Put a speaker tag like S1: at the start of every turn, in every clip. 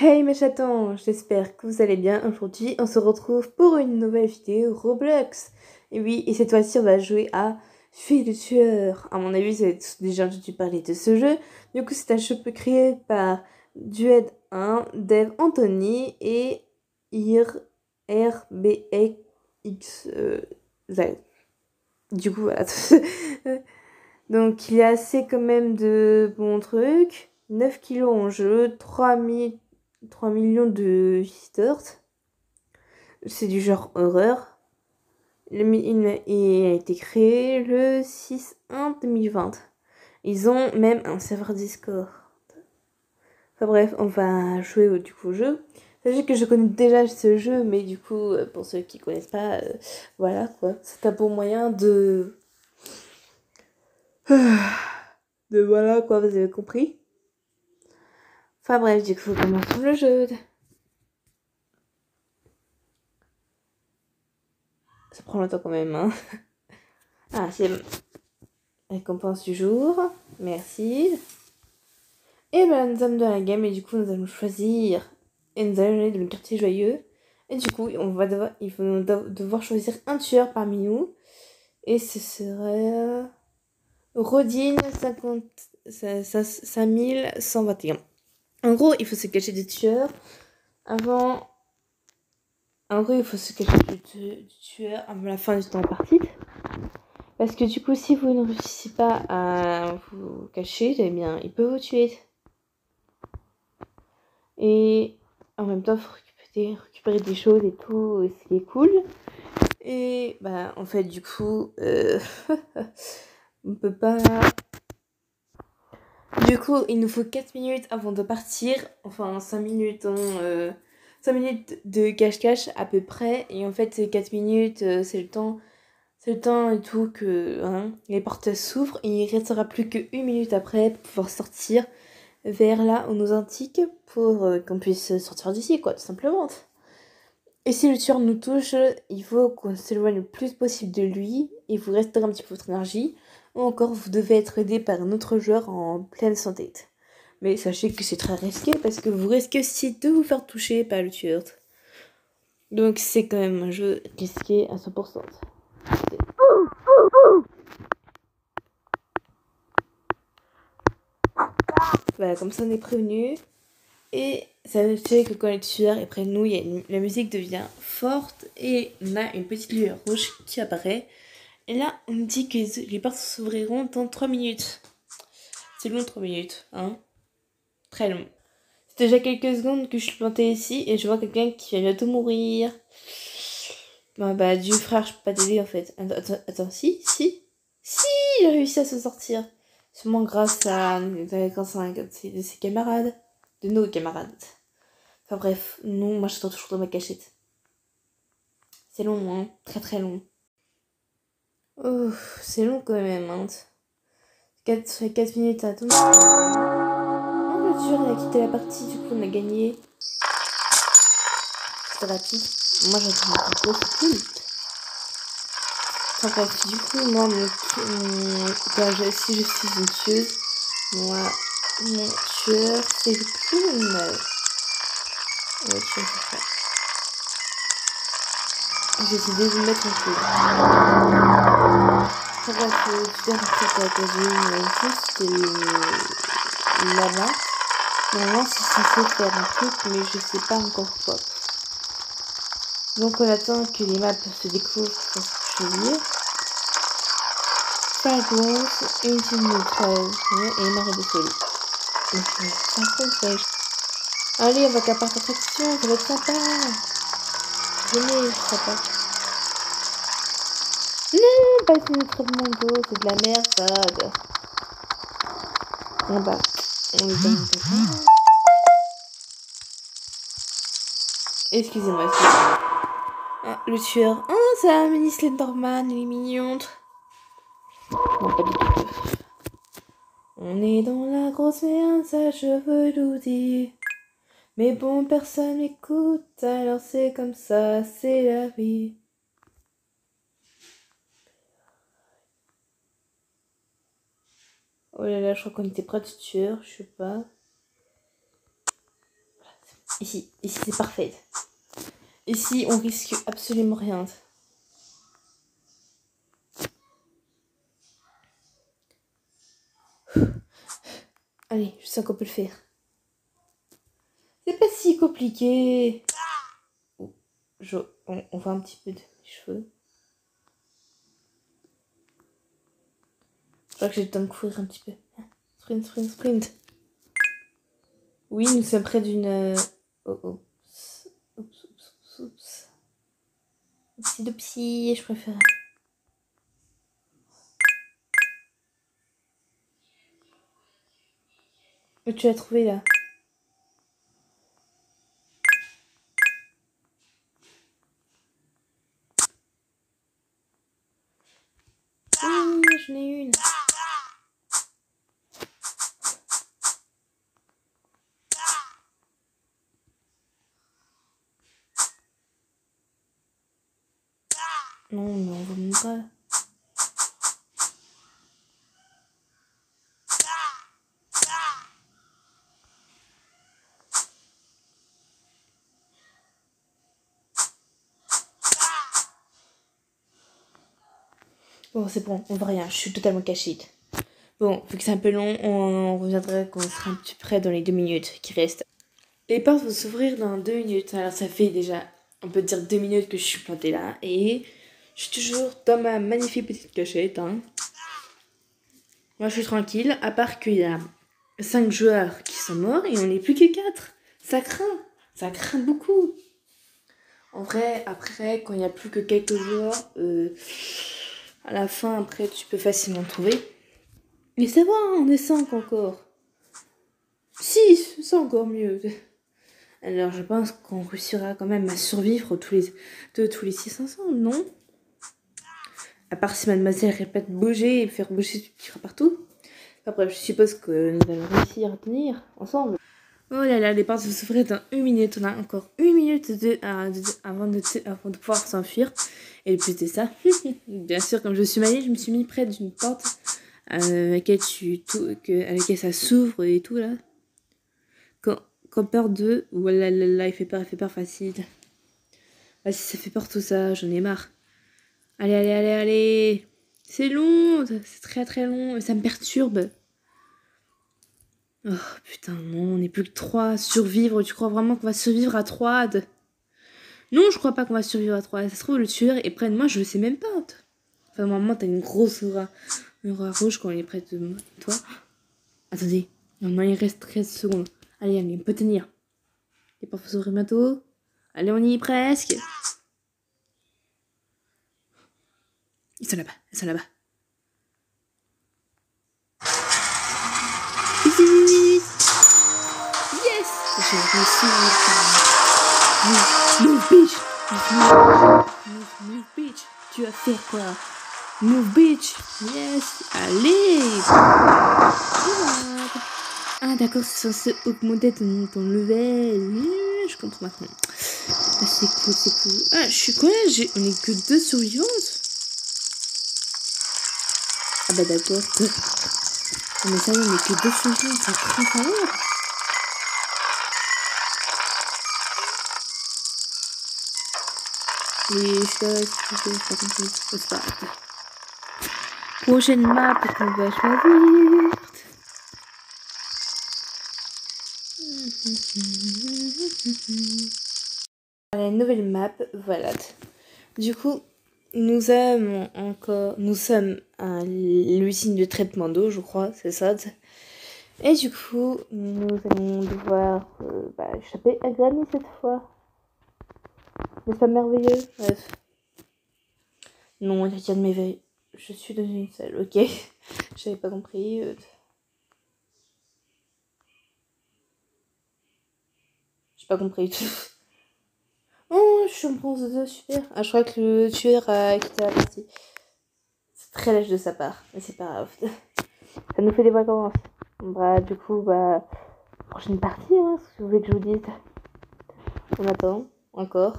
S1: Hey mes chatons, j'espère que vous allez bien. Aujourd'hui, on se retrouve pour une nouvelle vidéo Roblox. Et oui, et cette fois-ci, on va jouer à Fille de tueur. À mon avis, vous avez tous déjà entendu parler de ce jeu. Du coup, c'est un jeu créé par Dued 1, Dev Anthony et RBX Z. Du coup, voilà. Donc, il y a assez quand même de bons trucs. 9 kilos en jeu, 3 millions de visiteurs. C'est du genre horreur. Il a été créé le 6/1/2020. Ils ont même un serveur Discord. Enfin bref, on va jouer du coup au jeu. Sachez que je connais déjà ce jeu, mais du coup, pour ceux qui connaissent pas, voilà quoi. C'est un bon moyen de... de voilà quoi, vous avez compris. Enfin bref, du coup, commençons le jeu. Ça prend longtemps quand même, hein. Ah, c'est récompense du jour. Merci. Et ben, nous sommes dans la game et du coup, nous allons choisir. Et nous allons aller dans le quartier joyeux. Et du coup, il faut devoir choisir un tueur parmi nous. Et ce serait Rodin 5121. En gros, il faut se cacher des tueurs avant. En gros, il faut se cacher du tueur avant la fin du temps partie. Parce que du coup, si vous ne réussissez pas à vous cacher, eh bien, il peut vous tuer. Et en même temps, il faut récupérer des choses et tout, ce qui est cool. Et bah, en fait, du coup, on peut pas... Du coup, il nous faut 4 minutes avant de partir. Enfin, 5 minutes, 5 minutes de cache-cache à peu près. Et en fait, ces 4 minutes, c'est le temps et tout que les portes s'ouvrent. Et il ne restera plus qu'une minute après pour pouvoir sortir vers là où nous indique pour qu'on puisse sortir d'ici, quoi, tout simplement. Et si le tueur nous touche, il faut qu'on s'éloigne le plus possible de lui. Il vous restera un petit peu votre énergie. Ou encore, vous devez être aidé par un autre joueur en pleine santé. Mais sachez que c'est très risqué parce que vous risquez aussi de vous faire toucher par le tueur. Donc c'est quand même un jeu risqué à 100%. Voilà, comme ça on est prévenu. Et ça veut dire que quand les tueurs est près de nous, la musique devient forte et on a une petite lueur rouge qui apparaît. Et là, on me dit que les portes s'ouvriront dans 3 minutes. C'est long 3 minutes, hein. Très long. C'est déjà quelques secondes que je suis plantée ici et je vois quelqu'un qui va bientôt mourir. Bon, bah, du frère, je peux pas t'aider en fait. Attends, si, il a réussi à se sortir. Sûrement grâce à de ses camarades. De nos camarades. Enfin bref, non, moi j'attends toujours dans ma cachette. C'est long, hein. Très très long. Oh, c'est long quand même, hein. 4 minutes à attendre. Oh, le tueur il a quitté la partie, du coup on a gagné. C'était rapide. Moi j'attends mon tour, c'est cool. Enfin bref, du coup, moi, si je suis une tueuse, moi, mon tueur, c'est le clown. Ouais, tu vois, c'est ça. J'ai décidé de me mettre en clown. Enfin bref, tu dois rentrer pour la cuisine, juste là-bas. Normalement, c'est censé faire un truc, mais je sais pas encore quoi. Donc on attend que les maps se découvrent pour se choisir. 5 secondes, une minute 13, et marée de folie. Ça compte, allez, on va qu'à part attraction, ça va être sympa. Venez, sympa. Non, pas une autre monde, c'est de la merde, ça. Bon bah, on est dans le excusez-moi. Ah, le tueur. Oh, c'est un mini Slenderman, il est mignon. Non, pas du tout. On est dans la grosse merde, ça je veux nous dire. Mais bon, personne m'écoute, alors c'est comme ça, c'est la vie. Oh là là, je crois qu'on était près du tueur, je sais pas. Ici c'est parfait. Ici, on risque absolument rien. Allez, je sens qu'on peut le faire. C'est pas si compliqué. Oh, on voit un petit peu de mes cheveux. Je crois que j'ai le temps de courir un petit peu. Sprint, sprint, sprint. Oui, nous sommes près d'une... Oh, oh. Oups, oups, oups, oups. Oupsi, je préfère. Oh, tu l'as trouvé là. Oui, j'en ai une. Non, mais on va même pas. Bon, c'est bon, on voit rien, je suis totalement cachée. Bon, vu que c'est un peu long, on reviendra quand on sera un petit peu près dans les 2 minutes qui restent. Les portes vont s'ouvrir dans 2 minutes. Alors ça fait déjà, on peut dire 2 minutes que je suis plantée là. Et je suis toujours dans ma magnifique petite cachette. Hein. Moi je suis tranquille, à part qu'il y a 5 joueurs qui sont morts et on n'est plus que 4. Ça craint beaucoup. En vrai, après, quand il n'y a plus que quelques joueurs, à la fin, après, tu peux facilement trouver. Mais ça va, on est 5 encore. 6, c'est encore mieux. Alors je pense qu'on réussira quand même à survivre tous les 6 ensemble, non? À part si mademoiselle répète bouger et faire bouger ce petit rat partout. Après, je suppose que nous allons réussir à tenir ensemble. Oh là là, les portes vont s'ouvrir dans 1 minute. On a encore 1 minute avant de pouvoir s'enfuir. Et le plus de ça, bien sûr, comme je suis mariée, je me suis mis près d'une porte à laquelle ça s'ouvre et tout là. Quand peur de... Voilà, là, il fait peur facile. Ah, si ça fait peur tout ça, j'en ai marre. Allez, allez, allez, allez. C'est long, c'est très très long et ça me perturbe. Oh putain, non, on n'est plus que 3. Survivre, tu crois vraiment qu'on va survivre à 3? Non, je crois pas qu'on va survivre à 3. Ça se trouve, le tueur est près de moi, je le sais même pas. Enfin, normalement, t'as une grosse aura rouge quand il est près de toi. Attendez, normalement, il reste 13 secondes. Allez, allez, on peut tenir. Les portes vont s'ouvrir bientôt. Allez, on y est presque. Ils sont là-bas, ils sont là-bas. Vite. Yes. J'ai réussi. Move, bitch. Move, bitch. Tu vas faire quoi? Move, bitch. Yes. Allez. Ah, d'accord, c'est censé augmenter ton level. Je comprends maintenant. Ah, c'est cool, c'est cool. Ah, je suis quoi? On est que 2 survivantes? Ah bah d'accord. Mais ça y est, on est que 2 survivantes, ça craint quand même. Et je pas compris. C'est pas grave. Prochaine map qu'on va choisir. La nouvelle map, voilà. Du coup, nous sommes à l'usine de traitement d'eau, je crois, c'est ça. Et du coup, nous allons devoir échapper à Granny cette fois. N'est-ce pas merveilleux? Bref. Non, rien de m'éveille. Je suis dans une salle, ok. J'avais pas compris. J'ai pas compris. Oh, je suis en bronze 2, super. Ah, je crois que le tueur a quitté la partie. C'est très lâche de sa part, mais c'est pas grave. Ça nous fait des vacances. Bah, du coup, prochaine partie, hein, ce que vous voulez que je vous dise. On attend, encore.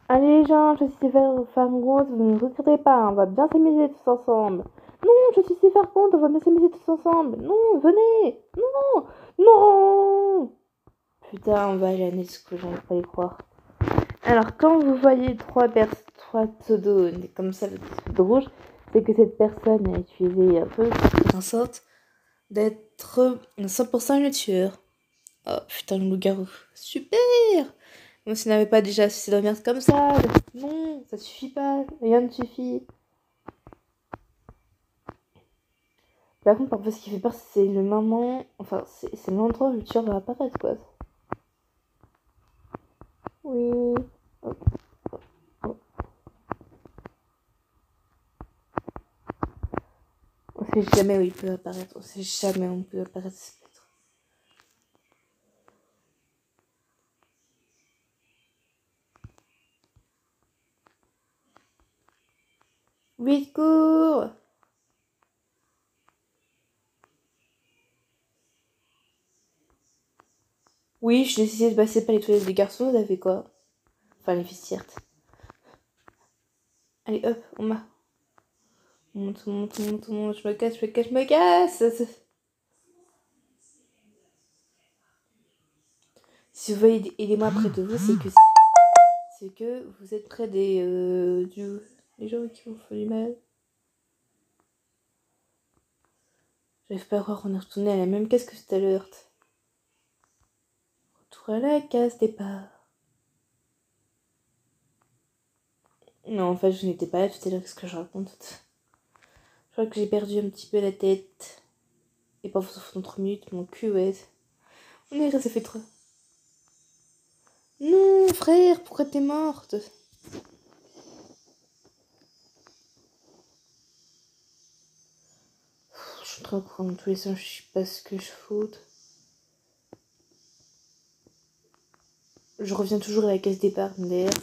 S1: Allez, les gens, je suis Fargout, vous ne regrettez pas, on va bien s'amuser tous ensemble. Non, je suis Fargout, on va bien s'amuser tous ensemble. Non, venez. Non, non. Putain, on va aller à Nesquik, j'en peux pas y croire. Alors, quand vous voyez trois pseudos comme ça, le pseudo rouge, c'est que cette personne a utilisé un peu en sorte d'être 100% le tueur. Oh putain, le loup-garou. Super! Moi, si n'avait pas déjà assez de merde comme ça, non, ça suffit pas, rien ne suffit. Par contre, parfois, ce qui fait peur, c'est le moment, enfin, c'est l'endroit où le tueur va apparaître, quoi. Oui. Oh, oh, oh. On sait jamais où il peut apparaître, on sait jamais où il peut apparaître. Vite, cours! Oui, je décidé de passer par les toilettes des garçons, vous avez quoi? Enfin, les filles, certes. Allez, hop, on m'a. Monte, je me casse, je me casse! Si vous voyez aidez-moi près de vous, c'est que vous êtes près des gens qui vous font du mal. J'arrive pas à croire qu'on est retourné à la même case que tout à l'heure. Retour à la case départ. Non, en fait, je n'étais pas là tout à l'heure, qu'est-ce que je raconte? Je crois que j'ai perdu un petit peu la tête. Et parfois, ça fait 3 minutes, mon cul, ouais. On est ça fait 3. Non, frère, pourquoi t'es morte? Je suis trop courant dans tous les sens, je sais pas ce que je faute. Je reviens toujours à la case départ, merde.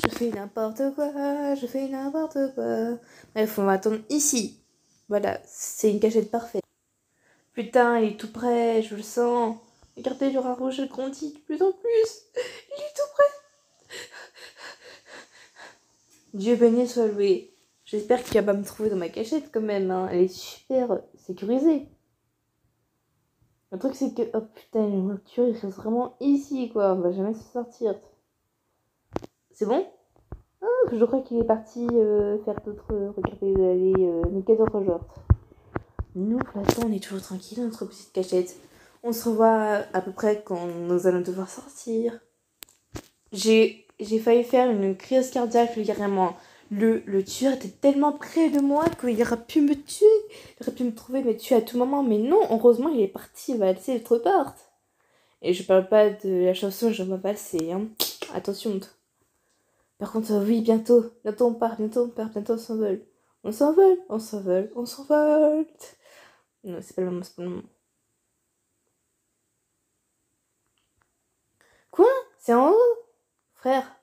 S1: Je fais n'importe quoi, je fais n'importe quoi. Bref, on va attendre ici. Voilà, c'est une cachette parfaite. Putain, il est tout près, je le sens. Regardez, le rat rouge grandit de plus en plus. Il est tout près. Dieu béni soit loué. J'espère qu'il va pas me trouver dans ma cachette quand même. Hein. Elle est super sécurisée. Le truc, c'est que... Oh putain, une voiture, il reste vraiment ici, quoi. On va jamais se sortir. C'est bon? Ah, je crois qu'il est parti faire d'autres... Regarder, aller niquer d'autres genres. Nous, pour l'instant, on est toujours tranquille dans notre petite cachette. On se revoit à peu près quand nous allons devoir sortir. J'ai failli faire une crise cardiaque, carrément. Le tueur était tellement près de moi qu'il aurait pu me tuer. Il aurait pu me trouver, me tuer à tout moment. Mais non, heureusement, il est parti. Il va laisser l'autre porte. Et je parle pas de la chanson Je m'en passer. Hein. Attention. Par contre, oui, bientôt. Bientôt on part, bientôt on s'envole. On s'envole, on s'envole, on s'envole. Non, c'est pas le moment, c'est pas le moment. Quoi? C'est en haut? Frère?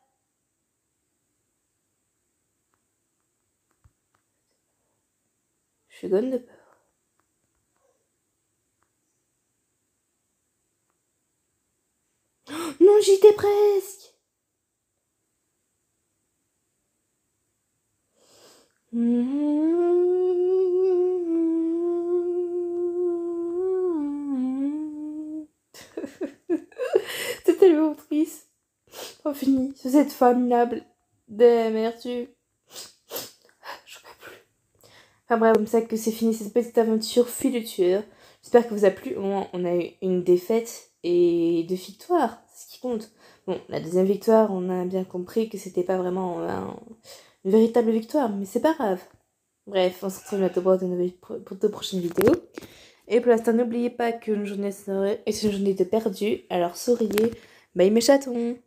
S1: Je suis gonne de peur. Oh, non, j'y étais presque! C'est tellement triste. Oh, fini. Vous êtes formidable. Démerdu. Je peux plus. Enfin bref, comme ça que c'est fini cette petite aventure fille de tueur. J'espère que vous a plu. Au moins, on a eu une défaite et 2 victoires. C'est ce qui compte. Bon, la deuxième victoire, on a bien compris que c'était pas vraiment une véritable victoire, mais c'est pas grave. Bref, on se retrouve bientôt pour de prochaines vidéos. Et pour l'instant, n'oubliez pas qu'une journée est une journée de perdu. Alors souriez. Bye mes chatons!